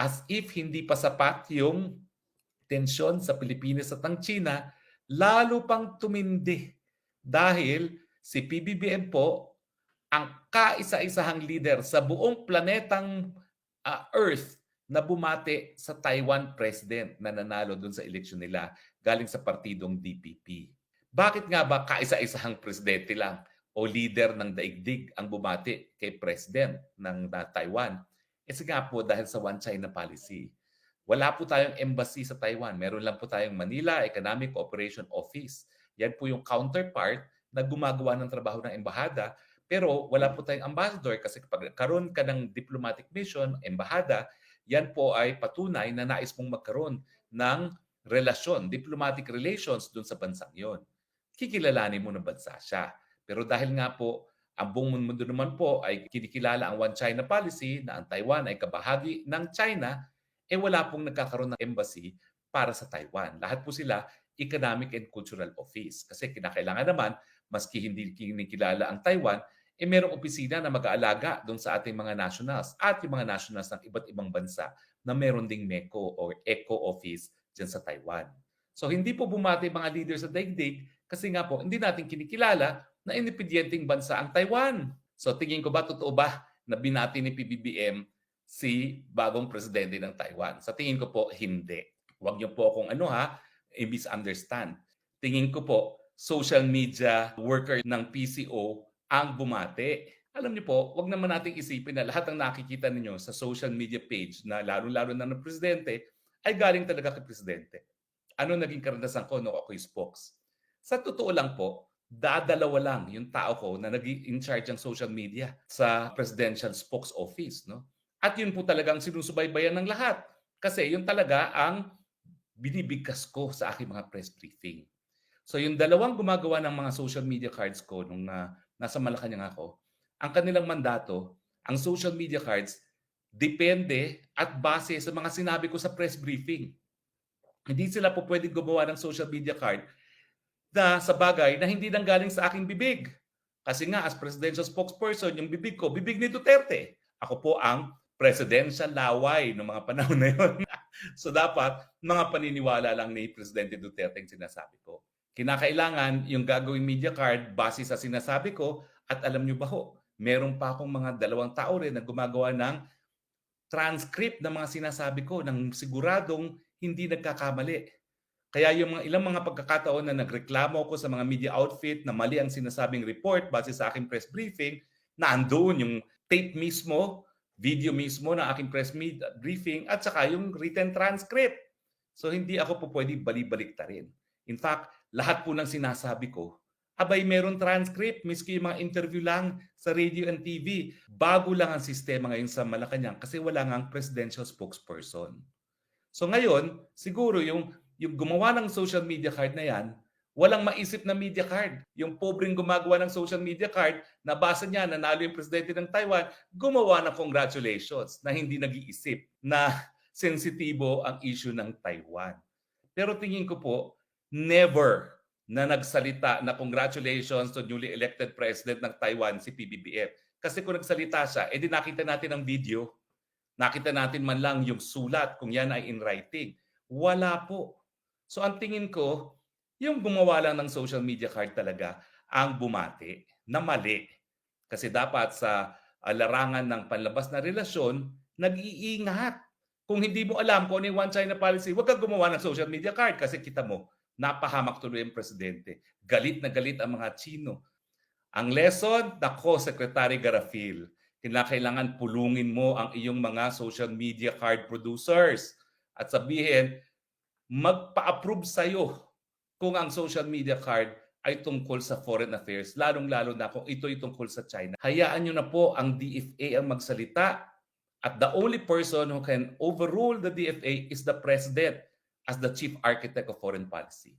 as if hindi pa sapat yung tensyon sa Pilipinas at ang China, lalo pang tumindi dahil si PBBM po ang kaisa-isahang leader sa buong planetang Earth na bumati sa Taiwan president na nanalo doon sa eleksyon nila galing sa partidong DPP. Bakit nga ba kaisa-isahang presidente lang o leader ng daigdig ang bumati kay president ng Taiwan? Kasi nga po dahil sa One China policy. Wala po tayong embassy sa Taiwan. Meron lang po tayong Manila Economic Cooperation Office. Yan po yung counterpart na gumagawa ng trabaho ng embahada. Pero wala po tayong ambassador kasi kapag karon ka ng diplomatic mission, embahada, yan po ay patunay na nais mong magkaroon ng relasyon, diplomatic relations dun sa bansang yon. Kikilalanin mo ng bansa siya. Pero dahil nga po ang buong mundo naman po ay kinikilala ang One China policy na ang Taiwan ay kabahagi ng China, wala pong nagkakaroon ng embassy para sa Taiwan. Lahat po sila Economic and Cultural Office. Kasi kinakailangan naman, maski hindi kinikilala ang Taiwan, merong opisina na mag-aalaga doon sa ating mga nationals at yung mga nationals ng iba't ibang bansa na meron ding MECO or ECO office dyan sa Taiwan. So hindi po bumati mga leaders sa daigdig kasi nga po hindi natin kinikilala na independenteng bansa ang Taiwan. So tingin ko ba totoo ba na binati ni PBBM si bagong presidente ng Taiwan? Sa tingin ko po hindi. Huwag niyo po akong misunderstand. Tingin ko po social media worker ng PCO ang bumati. Alam niyo po, wag naman nating isipin na lahat ng nakikita ninyo sa social media page na lalo-lalo na ng presidente ay galing talaga kay presidente. Ano naging karanasan ko nung ako'y spokes? Sa totoo lang po, dadalawa lang yung tao ko na naging in charge ng social media sa Presidential Spokes Office. No? At yun po talagang sinusubaybayan ng lahat. Kasi yun talaga ang binibigkas ko sa aking mga press briefing. So yung dalawang gumagawa ng mga social media cards ko nung nasa Malacanang ako, ang kanilang mandato, ang social media cards, depende at base sa mga sinabi ko sa press briefing. Hindi sila po pwedeng gumawa ng social media card na sa bagay na hindi nanggaling sa aking bibig. Kasi nga as presidential spokesperson, yung bibig ko, bibig ni Duterte. Ako po ang presidential laway ng mga panahon na yun. So dapat mga paniniwala lang ni Presidente Duterte ang sinasabi ko. Kinakailangan yung gagawing media card base sa sinasabi ko at alam nyo ba ho, meron pa akong mga 2 tao rin na gumagawa ng transcript ng mga sinasabi ko ng siguradong hindi nagkakamali. Kaya yung ilang mga pagkakataon na nagreklamo ako sa mga media outfit na mali ang sinasabing report base sa aking press briefing, nandoon yung tape mismo, video mismo ng aking press briefing at saka yung written transcript. So hindi ako po pwedeng bali-baliktarin. In fact, lahat po ng sinasabi ko, abay meron transcript, miski yung mga interview lang sa radio and TV. Bago lang ang sistema ngayon sa Malacanang kasi wala ngang presidential spokesperson. So ngayon, siguro yung gumawa ng social media card na yan, walang maisip na media card. Yung pobreng gumagawa ng social media card, nabasa niya, nanalo yung presidente ng Taiwan, gumawa ng congratulations na hindi nag-iisip na sensitibo ang issue ng Taiwan. Pero tingin ko po, never na nagsalita na congratulations to newly elected president ng Taiwan si PBBM. Kasi kung nagsalita siya, edi nakita natin ang video. Nakita natin man lang yung sulat kung yan ay in writing. Wala po. So ang tingin ko, yung gumawa lang ng social media card talaga ang bumati na mali. Kasi dapat sa larangan ng panlabas na relasyon, nag-iingat. Kung hindi mo alam kung ano yung One China policy, huwag kang gumawa ng social media card kasi kita mo, napahamak tuloy ang presidente. Galit na galit ang mga Chino. Ang lesson, nako, Secretary Garafil, kinakailangan pulungin mo ang iyong mga social media card producers at sabihin, magpa-approve sa'yo kung ang social media card ay tungkol sa foreign affairs, lalong-lalo na kung ito'y tungkol sa China. Hayaan nyo na po ang DFA ang magsalita at the only person who can overrule the DFA is the President as the chief architect of foreign policy.